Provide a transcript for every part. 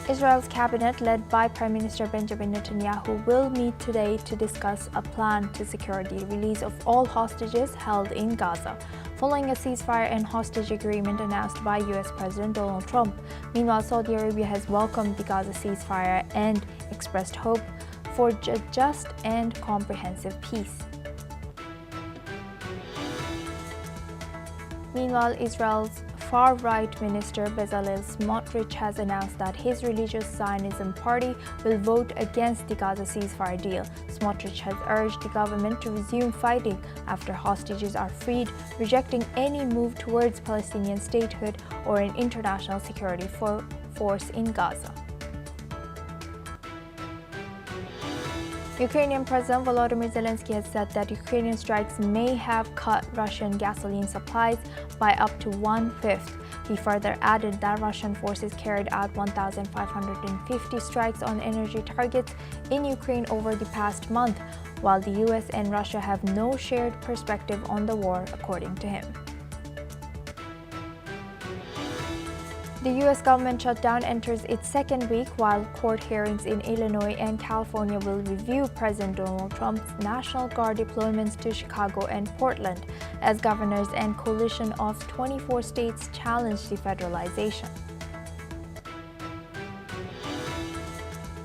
Israel's cabinet, led by Prime Minister Benjamin Netanyahu, will meet today to discuss a plan to secure the release of all hostages held in Gaza, following a ceasefire and hostage agreement announced by U.S. President Donald Trump. Meanwhile, Saudi Arabia has welcomed the Gaza ceasefire and expressed hope for a just and comprehensive peace. Meanwhile, Israel's far-right minister Bezalel Smotrich has announced that his religious Zionism party will vote against the Gaza ceasefire deal. Smotrich has urged the government to resume fighting after hostages are freed, rejecting any move towards Palestinian statehood or an international security force in Gaza. Ukrainian President Volodymyr Zelensky has said that Ukrainian strikes may have cut Russian gasoline supplies by up to 1/5. He further added that Russian forces carried out 1,550 strikes on energy targets in Ukraine over the past month, while the US and Russia have no shared perspective on the war, according to him. The U.S. government shutdown enters its second week, while court hearings in Illinois and California will review President Donald Trump's National Guard deployments to Chicago and Portland, as governors and coalition of 24 states challenge the federalization.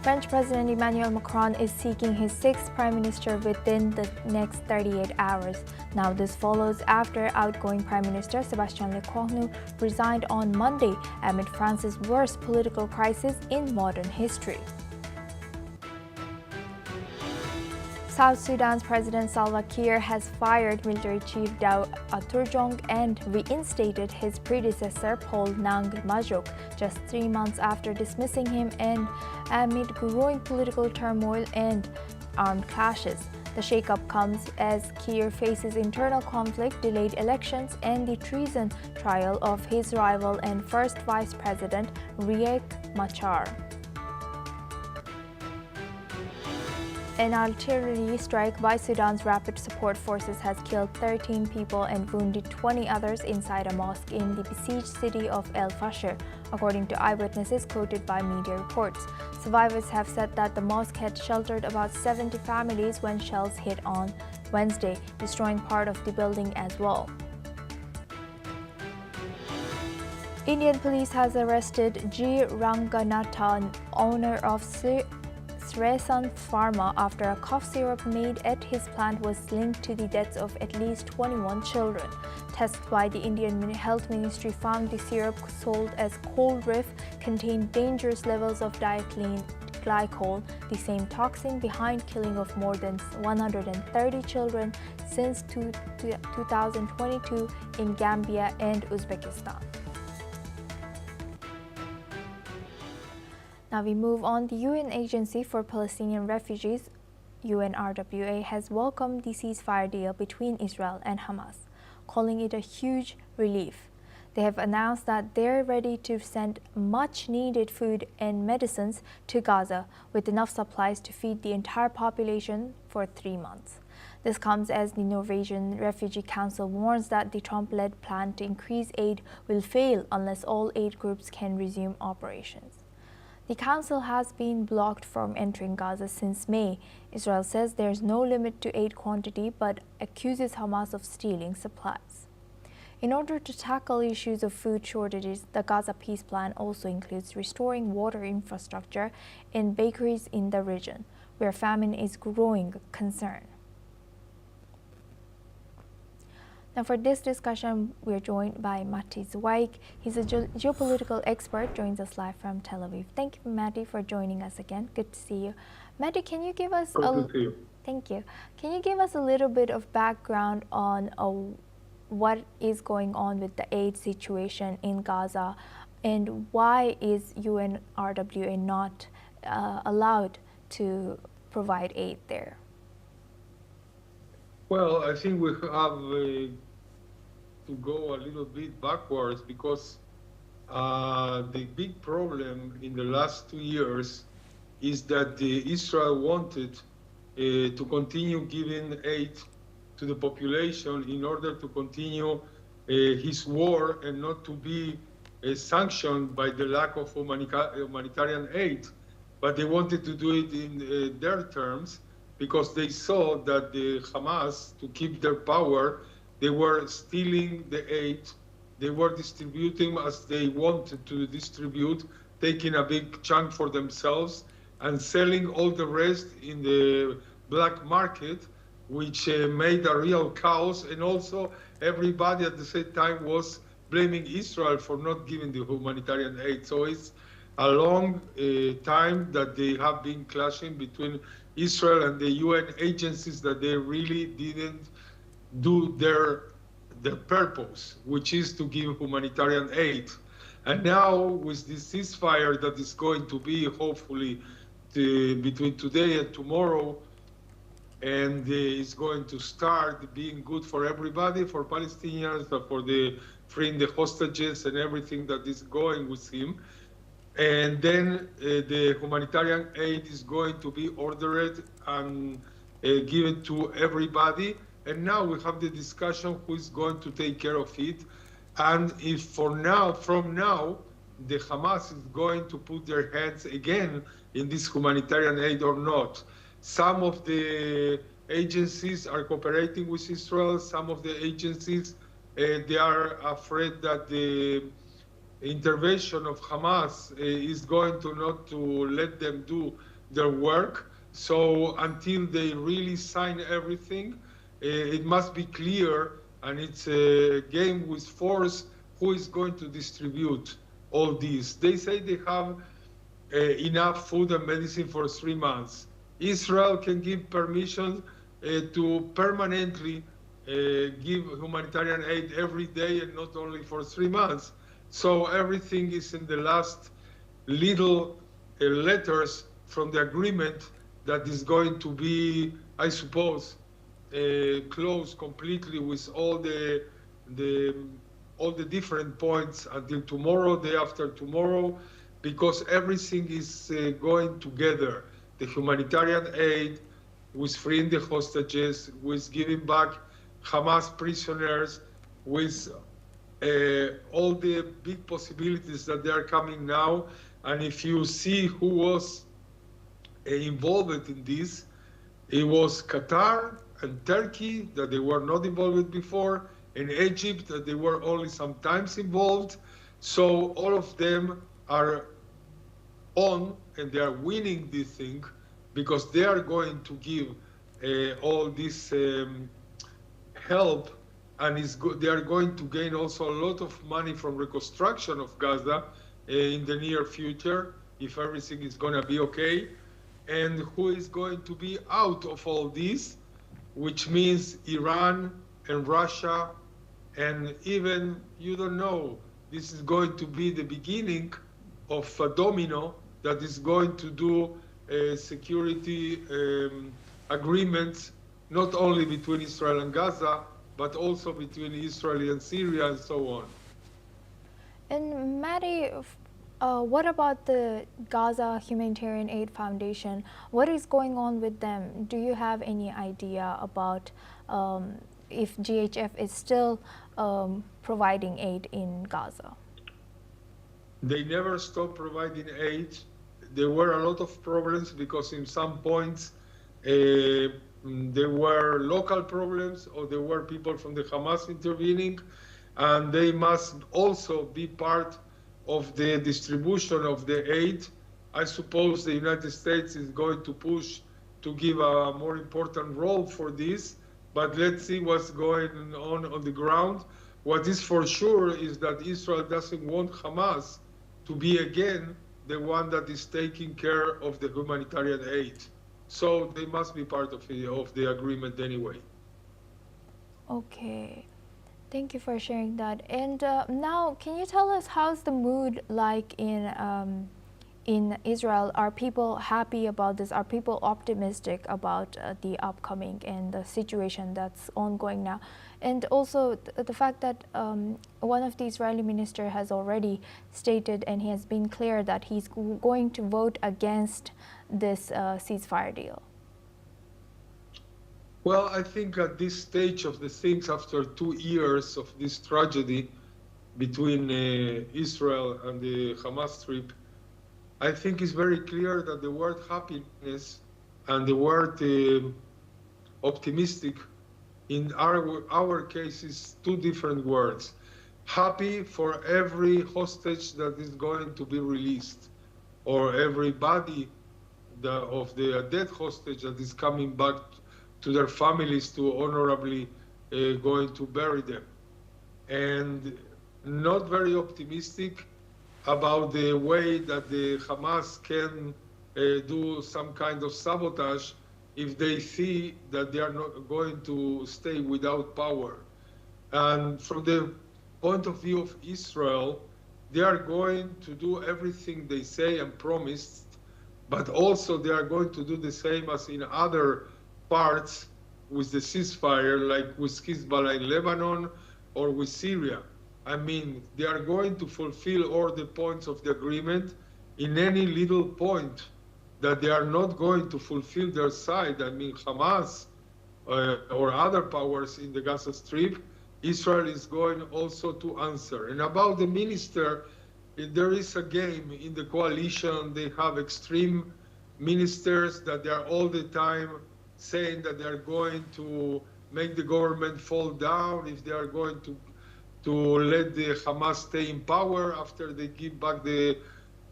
French President Emmanuel Macron is seeking his sixth prime minister within the next 38 hours. Now, this follows after outgoing Prime Minister Sébastien Lecornu resigned on Monday amid France's worst political crisis in modern history. South Sudan's President Salva Kiir has fired military chief Daw Aturjong and reinstated his predecessor Paul Nang Majuk just 3 months after dismissing him and amid growing political turmoil and armed clashes. The shakeup comes as Kiir faces internal conflict, delayed elections, and the treason trial of his rival and first vice president Riek Machar. An artillery strike by Sudan's Rapid Support Forces has killed 13 people and wounded 20 others inside a mosque in the besieged city of El Fasher, according to eyewitnesses quoted by media reports. Survivors have said that the mosque had sheltered about 70 families when shells hit on Wednesday, destroying part of the building as well. Indian police has arrested G. Ranganathan, owner of Sresan Pharma, after a cough syrup made at his plant was linked to the deaths of at least 21 children. Tests by the Indian Health Ministry found the syrup sold as Cold Reef contained dangerous levels of diethylene glycol, the same toxin behind killing of more than 130 children since 2022 in Gambia and Uzbekistan. Now we move on. The UN Agency for Palestinian Refugees, UNRWA, has welcomed the ceasefire deal between Israel and Hamas, calling it a huge relief. They have announced that they're ready to send much-needed food and medicines to Gaza, with enough supplies to feed the entire population for 3 months. This comes as the Norwegian Refugee Council warns that the Trump-led plan to increase aid will fail unless all aid groups can resume operations. The council has been blocked from entering Gaza since May. Israel says there's no limit to aid quantity but accuses Hamas of stealing supplies. In order to tackle issues of food shortages, the Gaza peace plan also includes restoring water infrastructure in bakeries in the region, where famine is growing concern. Now, for this discussion, we're joined by Matti Zweig. He's a geopolitical expert, joins us live from Tel Aviv. Thank you, Matti, for joining us again. Good to see you. Matti, can you give us Thank you. Can you give us a little bit of background on what is going on with the aid situation in Gaza, and why is UNRWA not allowed to provide aid there? Well, I think we have to go a little bit backwards because the big problem in the last 2 years is that Israel wanted to continue giving aid to the population in order to continue his war and not to be sanctioned by the lack of humanitarian aid, but they wanted to do it in their terms because they saw that the Hamas, to keep their power, they were stealing the aid, they were distributing as they wanted to distribute, taking a big chunk for themselves and selling all the rest in the black market, which made a real chaos. And also everybody at the same time was blaming Israel for not giving the humanitarian aid. So it's a long time that they have been clashing between Israel and the UN agencies, that they really didn't do their purpose, which is to give humanitarian aid. And now with this ceasefire that is going to be hopefully between today and tomorrow, and it's going to start being good for everybody, for Palestinians, for the freeing the hostages and everything that is going with him. And then the humanitarian aid is going to be ordered and given to everybody. And now we have the discussion who is going to take care of it. And if from now, the Hamas is going to put their hands again in this humanitarian aid or not. Some of the agencies are cooperating with Israel. Some of the agencies, they are afraid that the intervention of Hamas is going to not to let them do their work. So until they really sign everything, it must be clear, and it's a game with force, who is going to distribute all these. They say they have enough food and medicine for 3 months. Israel can give permission to permanently give humanitarian aid every day and not only for 3 months. So everything is in the last little letters from the agreement that is going to be, I suppose, closed completely with all the different points until tomorrow, day after tomorrow, because everything is going together. The humanitarian aid, with freeing the hostages, with giving back Hamas prisoners, with all the big possibilities that they are coming now. And if you see who was involved in this, it was Qatar and Turkey, that they were not involved before, and Egypt, that they were only sometimes involved. So all of them are on, and they are winning this thing, because they are going to give all this help, and they are going to gain also a lot of money from reconstruction of Gaza in the near future, if everything is going to be okay. And who is going to be out of all this, which means Iran and Russia, and even, you don't know, this is going to be the beginning of a domino that is going to do security agreements, not only between Israel and Gaza, but also between Israel and Syria and so on. And Maddie, what about the Gaza Humanitarian Aid Foundation? What is going on with them? Do you have any idea about if GHF is still providing aid in Gaza? They never stopped providing aid. There were a lot of problems because in some points there were local problems, or there were people from the Hamas intervening, and they must also be part of the distribution of the aid. I suppose the United States is going to push to give a more important role for this, but let's see what's going on the ground. What is for sure is that Israel doesn't want Hamas to be again the one that is taking care of the humanitarian aid. So they must be part of the agreement anyway. Okay. Thank you for sharing that. And now, can you tell us how's the mood like in Israel? Are people happy about this? Are people optimistic about the upcoming and the situation that's ongoing now? And also the fact that one of the Israeli ministers has already stated, and he has been clear, that he's going to vote against this ceasefire deal. Well, I think at this stage of the things, after 2 years of this tragedy, between Israel and the Hamas Strip, I think it's very clear that the word happiness and the word optimistic in our case is two different words. Happy for every hostage that is going to be released, or every body of the dead hostage that is coming back to their families to honorably going to bury them. And not very optimistic about the way that the Hamas can do some kind of sabotage if they see that they are not going to stay without power. And from the point of view of Israel, they are going to do everything they say and promised, but also they are going to do the same as in other parts with the ceasefire, like with Hezbollah in Lebanon or with Syria. I mean, they are going to fulfill all the points of the agreement. In any little point that they are not going to fulfill their side, I mean, Hamas or other powers in the Gaza Strip, Israel is going also to answer. And about the minister, there is a game in the coalition. They have extreme ministers that they are all the time saying that they are going to make the government fall down if they are going to let the Hamas stay in power after they give back the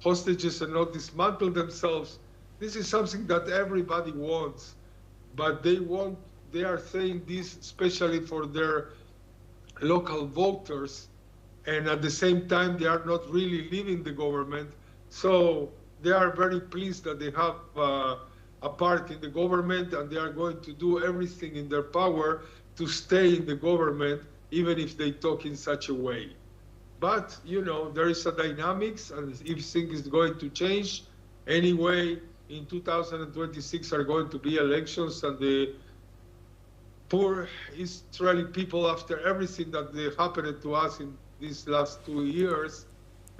hostages and not dismantle themselves. This is something that everybody wants, but they are saying this especially for their local voters, and at the same time, they are not really leaving the government. So they are very pleased that they have a part in the government, and they are going to do everything in their power to stay in the government, even if they talk in such a way. But, you know, there is a dynamics, and if things is going to change, anyway, in 2026 are going to be elections, and the poor Israeli people, after everything that happened to us in these last 2 years,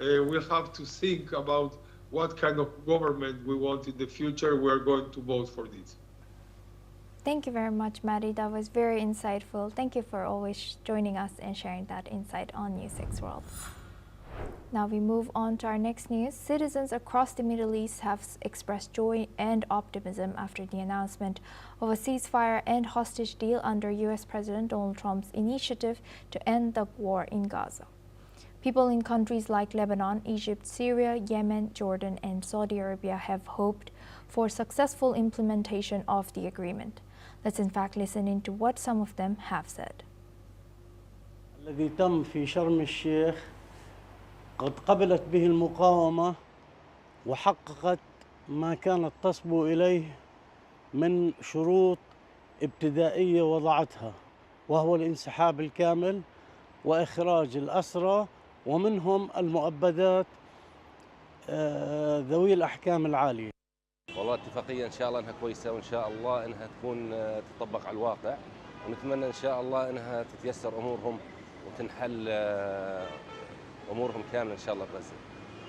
will have to think about what kind of government we want in the future. We're going to vote for this. Thank you very much, Maddie. That was very insightful. Thank you for always joining us and sharing that insight on NewsX World. Now we move on to our next news. Citizens across the Middle East have expressed joy and optimism after the announcement of a ceasefire and hostage deal under U.S. President Donald Trump's initiative to end the war in Gaza. People in countries like Lebanon, Egypt, Syria, Yemen, Jordan, and Saudi Arabia have hoped for successful implementation of the agreement. Let's in fact listen into what some of them have said. الذي تم في شرم الشيخ قد قبلت به المقاومة وحققت ما كانت تصبو إليه من شروط ابتدائية وضعتها، وهو الانسحاب الكامل وإخراج الأسرى ومنهم المؤبدات ذوي الأحكام العالية. والله اتفاقية إن شاء الله إنها كويسة، وإن شاء الله إنها تكون تطبق على الواقع، ونتمنى إن شاء الله إنها تتيسر أمورهم وتنحل أمورهم كاملة إن شاء الله بغزة،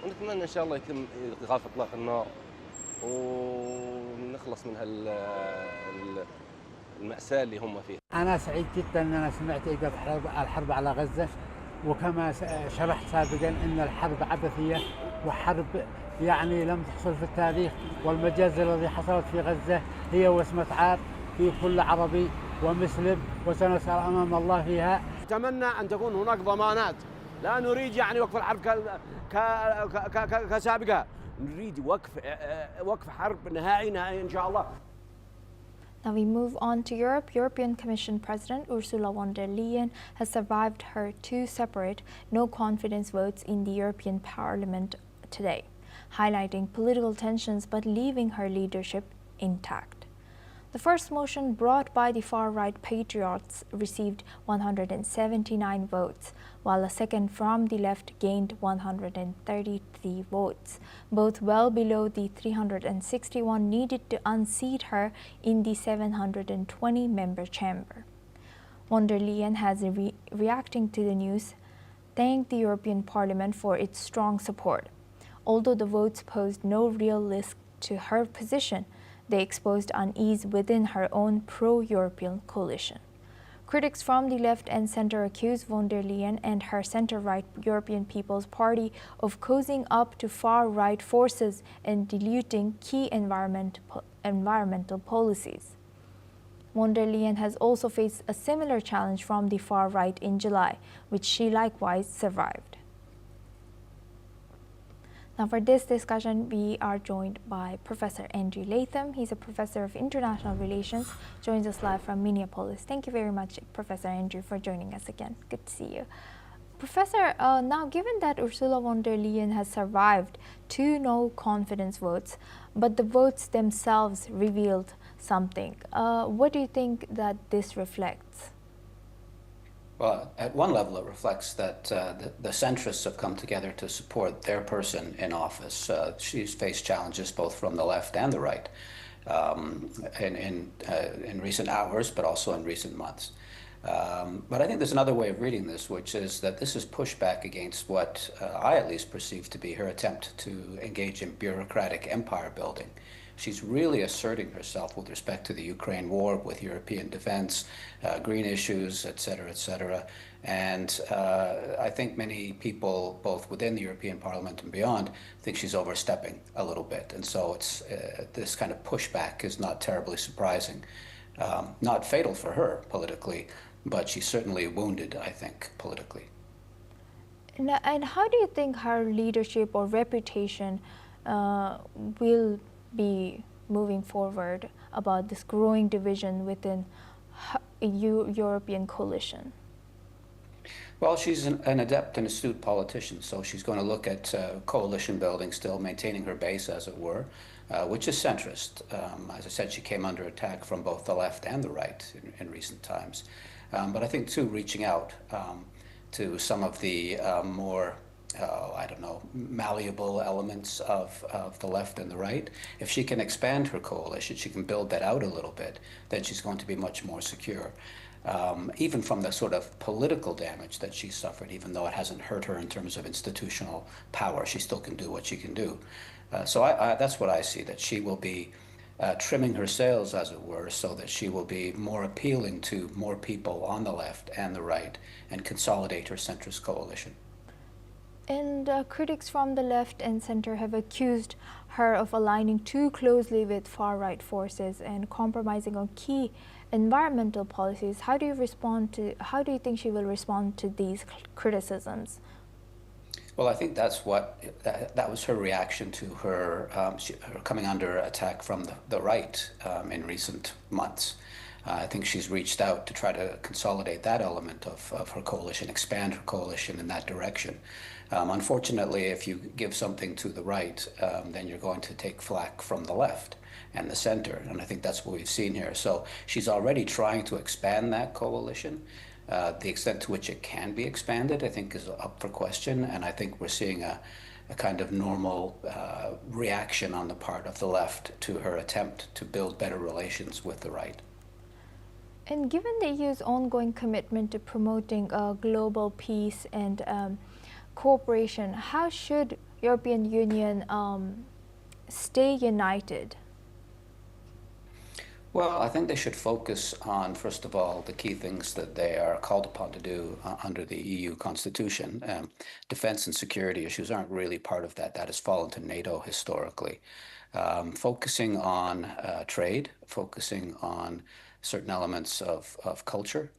ونتمنى إن شاء الله يتم إيقاف إطلاق النار ونخلص من المأساة اللي هم فيها. أنا سعيد جدا أن أنا سمعت إيقاف الحرب على غزة، وكما شرحت سابقا أن الحرب عبثية وحرب يعني لم تحصل في التاريخ، والمجازر الذي حصلت في غزة هي وسمة عار في كل عربي ومسلم، وسنسأل أمام الله فيها. أتمنى أن تكون هناك ضمانات، لا نريد يعني وقف الحرب كسابقها، نريد وقف حرب نهائي إن شاء الله. Now we move on to Europe. European Commission President Ursula von der Leyen has survived her two separate no-confidence votes in the European Parliament today, highlighting political tensions but leaving her leadership intact. The first motion, brought by the far-right Patriots, received 179 votes, while a second from the left gained 133 votes, both well below the 361 needed to unseat her in the 720-member chamber. Von der Leyen has, reacting to the news, thanked the European Parliament for its strong support. Although the votes posed no real risk to her position, they exposed unease within her own pro-European coalition. Critics from the left and center accuse von der Leyen and her center-right European People's Party of cozying up to far-right forces and diluting key environmental policies. Von der Leyen has also faced a similar challenge from the far right in July, which she likewise survived. Now for this discussion, we are joined by Professor Andrew Latham. He's a professor of international relations, joins us live from Minneapolis. Thank you very much, Professor Andrew, for joining us again. Good to see you. Professor, now given that Ursula von der Leyen has survived 2 no confidence votes, but the votes themselves revealed something, what do you think that this reflects? Well, at one level, it reflects that the centrists have come together to support their person in office. She's faced challenges both from the left and the right in recent hours, but also in recent months. But I think there's another way of reading this, which is that this is pushback against what I at least perceive to be her attempt to engage in bureaucratic empire building. She's really asserting herself with respect to the Ukraine war, with European defense, green issues, et cetera, and I think many people, both within the European Parliament and beyond, think she's overstepping a little bit, and so it's this kind of pushback is not terribly surprising. Not fatal for her politically, but she's certainly wounded, I think, politically. And how do you think her leadership or reputation will be moving forward about this growing division within European coalition? Well, she's an adept and astute politician, so she's going to look at coalition building still, maintaining her base, as it were, which is centrist. As I said, she came under attack from both the left and the right in recent times. But I think, too, reaching out to some of the more malleable elements of the left and the right. If she can expand her coalition, she can build that out a little bit, then she's going to be much more secure. Even from the sort of political damage that she suffered, even though it hasn't hurt her in terms of institutional power, she still can do what she can do. So that's what I see, that she will be trimming her sails, as it were, so that she will be more appealing to more people on the left and the right and consolidate her centrist coalition. And critics from the left and center have accused her of aligning too closely with far-right forces and compromising on key environmental policies. How do you think she will respond to these criticisms? Well, I think that was her reaction to her coming under attack from the right in recent months. I think she's reached out to try to consolidate that element of her coalition, expand her coalition in that direction. Unfortunately, if you give something to the right, then you're going to take flack from the left and the center, and I think that's what we've seen here. So she's already trying to expand that coalition. The extent to which it can be expanded, I think, is up for question, and I think we're seeing a kind of normal reaction on the part of the left to her attempt to build better relations with the right. And given the EU's ongoing commitment to promoting global peace and cooperation, how should European Union stay united? Well, I think they should focus on, first of all, the key things that they are called upon to do under the EU constitution. Defense and security issues aren't really part of that. That has fallen to NATO historically. Focusing on trade, focusing on certain elements of culture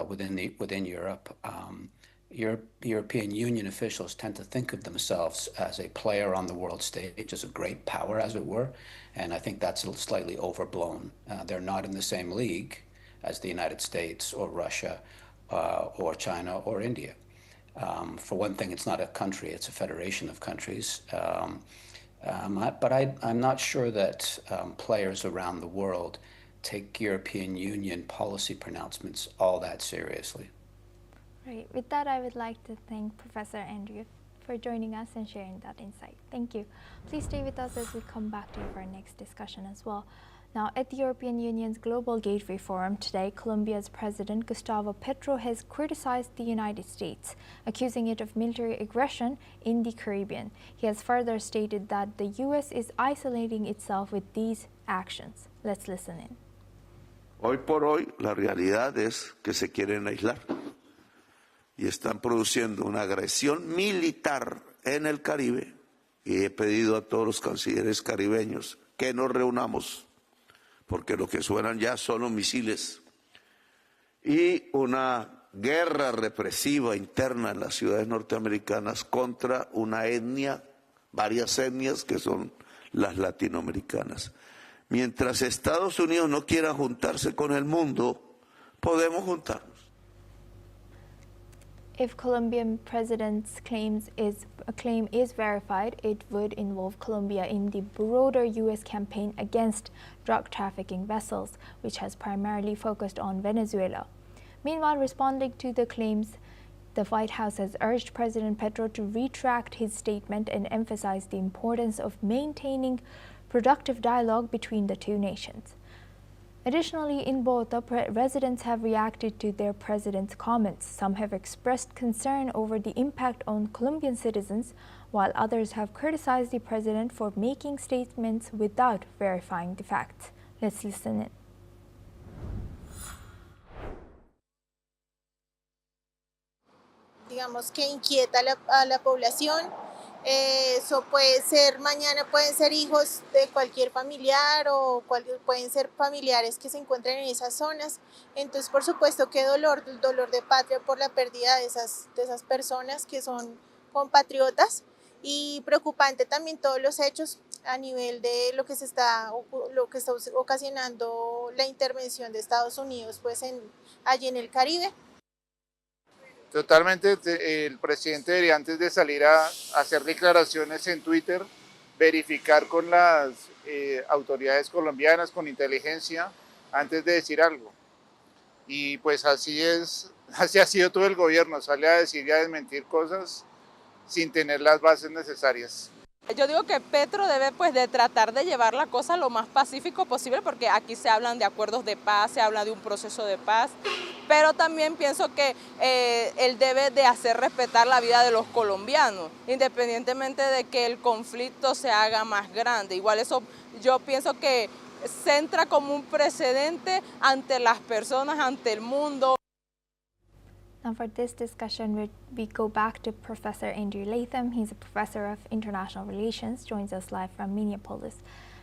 within Europe. European Union officials tend to think of themselves as a player on the world stage, as a great power, as it were, and I think that's slightly overblown. They're not in the same league as the United States or Russia or China or India. For one thing, it's not a country, it's a federation of countries. But I'm not sure that players around the world take European Union policy pronouncements all that seriously. Right. With that, I would like to thank Professor Andrew for joining us and sharing that insight. Thank you. Please stay with us as we come back to you for our next discussion as well. Now, at the European Union's Global Gateway Forum today, Colombia's President Gustavo Petro has criticized the United States, accusing it of military aggression in the Caribbean. He has further stated that the U.S. is isolating itself with these actions. Let's listen in. Hoy por hoy, la realidad es que se quieren aislar y están produciendo una agresión militar en el Caribe, y he pedido a todos los cancilleres caribeños que nos reunamos, porque lo que suenan ya son los misiles, y una guerra represiva interna en las ciudades norteamericanas contra una etnia, varias etnias que son las latinoamericanas. Mientras Estados Unidos no quiera juntarse con el mundo, podemos juntarnos. If Colombian president's claim is verified, it would involve Colombia in the broader U.S. campaign against drug trafficking vessels, which has primarily focused on Venezuela. Meanwhile, responding to the claims, the White House has urged President Petro to retract his statement and emphasize the importance of maintaining productive dialogue between the two nations. Additionally, in Bogotá, residents have reacted to their president's comments. Some have expressed concern over the impact on Colombian citizens, while others have criticized the president for making statements without verifying the facts. Let's listen in. Digamos que inquieta a la población. Eso puede ser, mañana pueden ser hijos de cualquier familiar o pueden ser familiares que se encuentren en esas zonas. Entonces, por supuesto que dolor de patria por la pérdida de esas personas que son compatriotas, y preocupante también todos los hechos a nivel de lo que está ocasionando la intervención de Estados Unidos pues allí en el Caribe. Totalmente, el presidente debería, antes de salir a hacer declaraciones en Twitter, verificar con las autoridades colombianas, con inteligencia, antes de decir algo. Y pues así ha sido todo el gobierno, sale a decir y a desmentir cosas sin tener las bases necesarias. Yo digo que Petro debe pues de tratar de llevar la cosa lo más pacífico posible, porque aquí se hablan de acuerdos de paz, se habla de un proceso de paz, pero también pienso que él debe de hacer respetar la vida de los colombianos, independientemente de que el conflicto se haga más grande. Igual eso yo pienso que centra como un precedente ante las personas, ante el mundo. Now for this discussion, we go back to Professor Andrew Latham. He's a professor of international relations, joins us live from Minneapolis.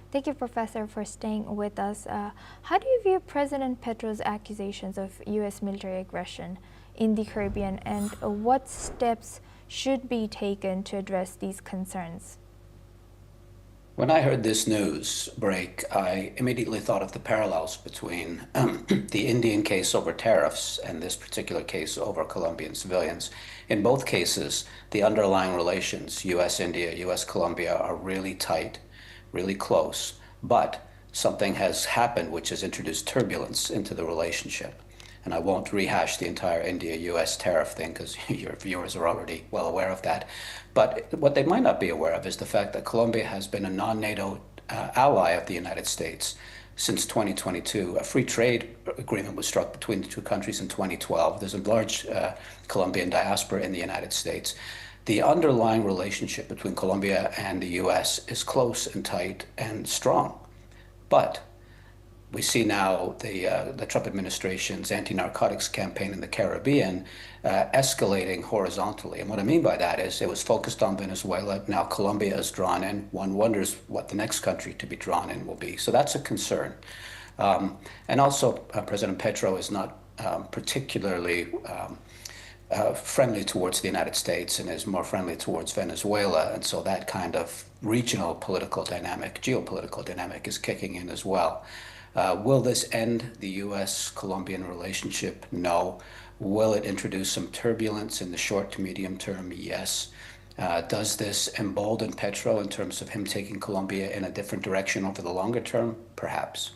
Thank you, Professor, for staying with us. How do you view President Petro's accusations of U.S. military aggression in the Caribbean, and what steps should be taken to address these concerns? When I heard this news break, I immediately thought of the parallels between the Indian case over tariffs and this particular case over Colombian civilians. In both cases, the underlying relations, U.S.-India, U.S.-Colombia, are really tight, really close, but something has happened which has introduced turbulence into the relationship. And I won't rehash the entire India-U.S. tariff thing because your viewers are already well aware of that. But what they might not be aware of is the fact that Colombia has been a non-NATO ally of the United States since 2022. A free trade agreement was struck between the two countries in 2012. There's a large Colombian diaspora in the United States. The underlying relationship between Colombia and the U.S. is close and tight and strong. But we see now the Trump administration's anti-narcotics campaign in the Caribbean escalating horizontally. And what I mean by that is it was focused on Venezuela. Now Colombia is drawn in. One wonders what the next country to be drawn in will be. So that's a concern. And also, President Petro is not particularly friendly towards the United States and is more friendly towards Venezuela. And so that kind of regional political dynamic, geopolitical dynamic is kicking in as well. Will this end the U.S.-Colombian relationship? No. Will it introduce some turbulence in the short to medium term? Yes. Does this embolden Petro in terms of him taking Colombia in a different direction over the longer term? Perhaps.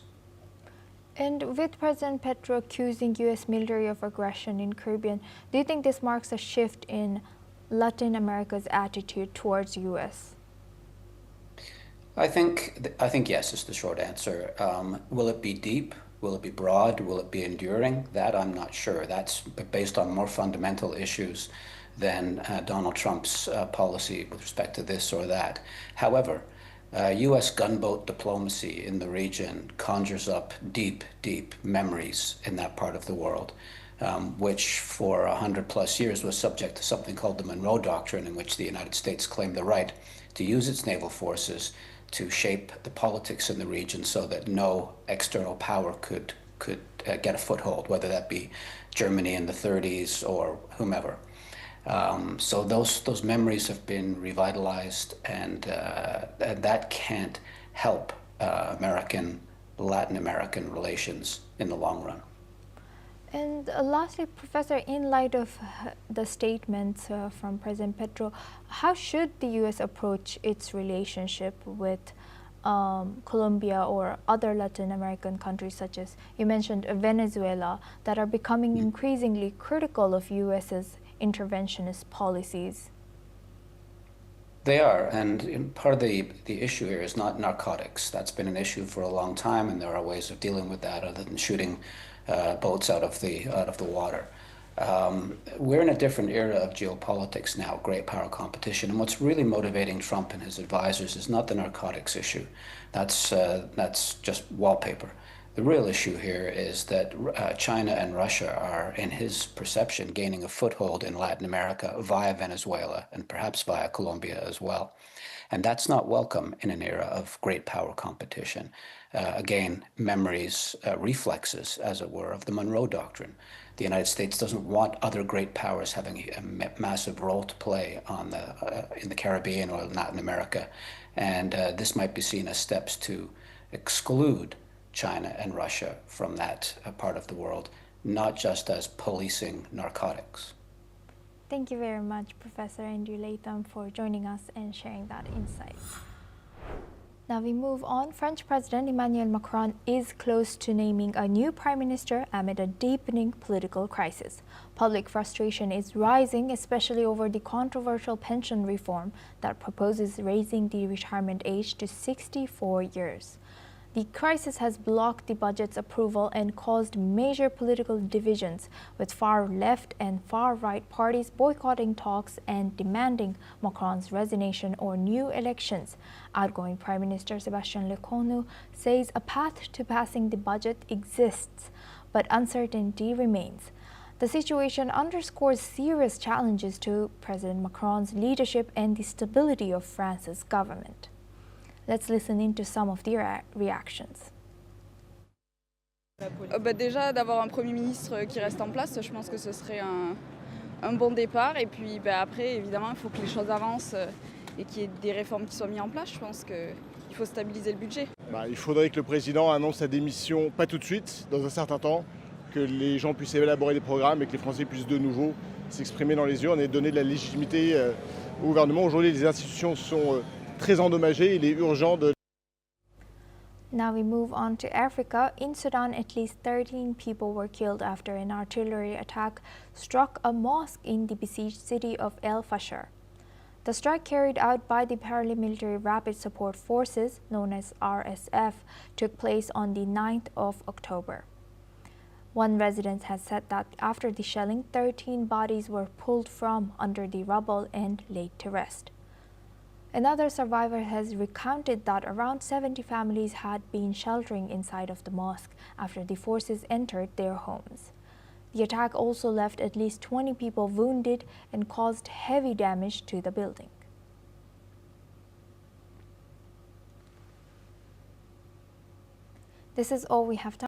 And with President Petro accusing U.S. military of aggression in Caribbean, do you think this marks a shift in Latin America's attitude towards U.S.? I think yes is the short answer. Will it be deep? Will it be broad? Will it be enduring? That I'm not sure. That's based on more fundamental issues than Donald Trump's policy with respect to this or that. However, U.S. gunboat diplomacy in the region conjures up deep, deep memories in that part of the world, which for 100+ years was subject to something called the Monroe Doctrine, in which the United States claimed the right to use its naval forces to shape the politics in the region so that no external power could get a foothold, whether that be Germany in the 30s or whomever. So those memories have been revitalized, and that can't help Latin American relations in the long run. And lastly, Professor, in light of the statements from President Petro, how should the U.S. approach its relationship with Colombia or other Latin American countries, such as you mentioned Venezuela, that are becoming increasingly critical of U.S.'s interventionist policies? They are, and part of the issue here is not narcotics. That's been an issue for a long time, and there are ways of dealing with that other than shooting boats out of the water. We're in a different era of geopolitics now, great power competition, and what's really motivating Trump and his advisors is not the narcotics issue. That's just wallpaper. The real issue here is that China and Russia are, in his perception, gaining a foothold in Latin America via Venezuela and perhaps via Colombia as well. And that's not welcome in an era of great power competition. Again, memories, reflexes, as it were, of the Monroe Doctrine. The United States doesn't want other great powers having a massive role to play in the Caribbean or Latin America. And this might be seen as steps to exclude China and Russia from that part of the world, not just as policing narcotics. Thank you very much, Professor Andrew Latham, for joining us and sharing that insight. Now we move on. French President Emmanuel Macron is close to naming a new prime minister amid a deepening political crisis. Public frustration is rising, especially over the controversial pension reform that proposes raising the retirement age to 64 years. The crisis has blocked the budget's approval and caused major political divisions, with far-left and far-right parties boycotting talks and demanding Macron's resignation or new elections. Outgoing Prime Minister Sébastien Lecornu says a path to passing the budget exists, but uncertainty remains. The situation underscores serious challenges to President Macron's leadership and the stability of France's government. Let's listen into some of the reactions. Déjà, d'avoir un Premier ministre qui reste en place, je pense que ce serait un bon départ. Et puis après, évidemment, il faut que les choses avancent et qu'il y ait des réformes qui soient mises en place. Je pense qu'il faut stabiliser le budget. Il faudrait que le président annonce sa démission, pas tout de suite, dans un certain temps, que les gens puissent élaborer des programmes et que les Français puissent de nouveau s'exprimer dans les urnes et donner de la légitimité au gouvernement. Aujourd'hui, les institutions sont très endommagé, il est urgent de... Now we move on to Africa. In Sudan, at least 13 people were killed after an artillery attack struck a mosque in the besieged city of El Fasher. The strike, carried out by the paramilitary Rapid Support Forces, known as RSF, took place on the 9th of October. One resident has said that after the shelling, 13 bodies were pulled from under the rubble and laid to rest. Another survivor has recounted that around 70 families had been sheltering inside of the mosque after the forces entered their homes. The attack also left at least 20 people wounded and caused heavy damage to the building. This is all we have time.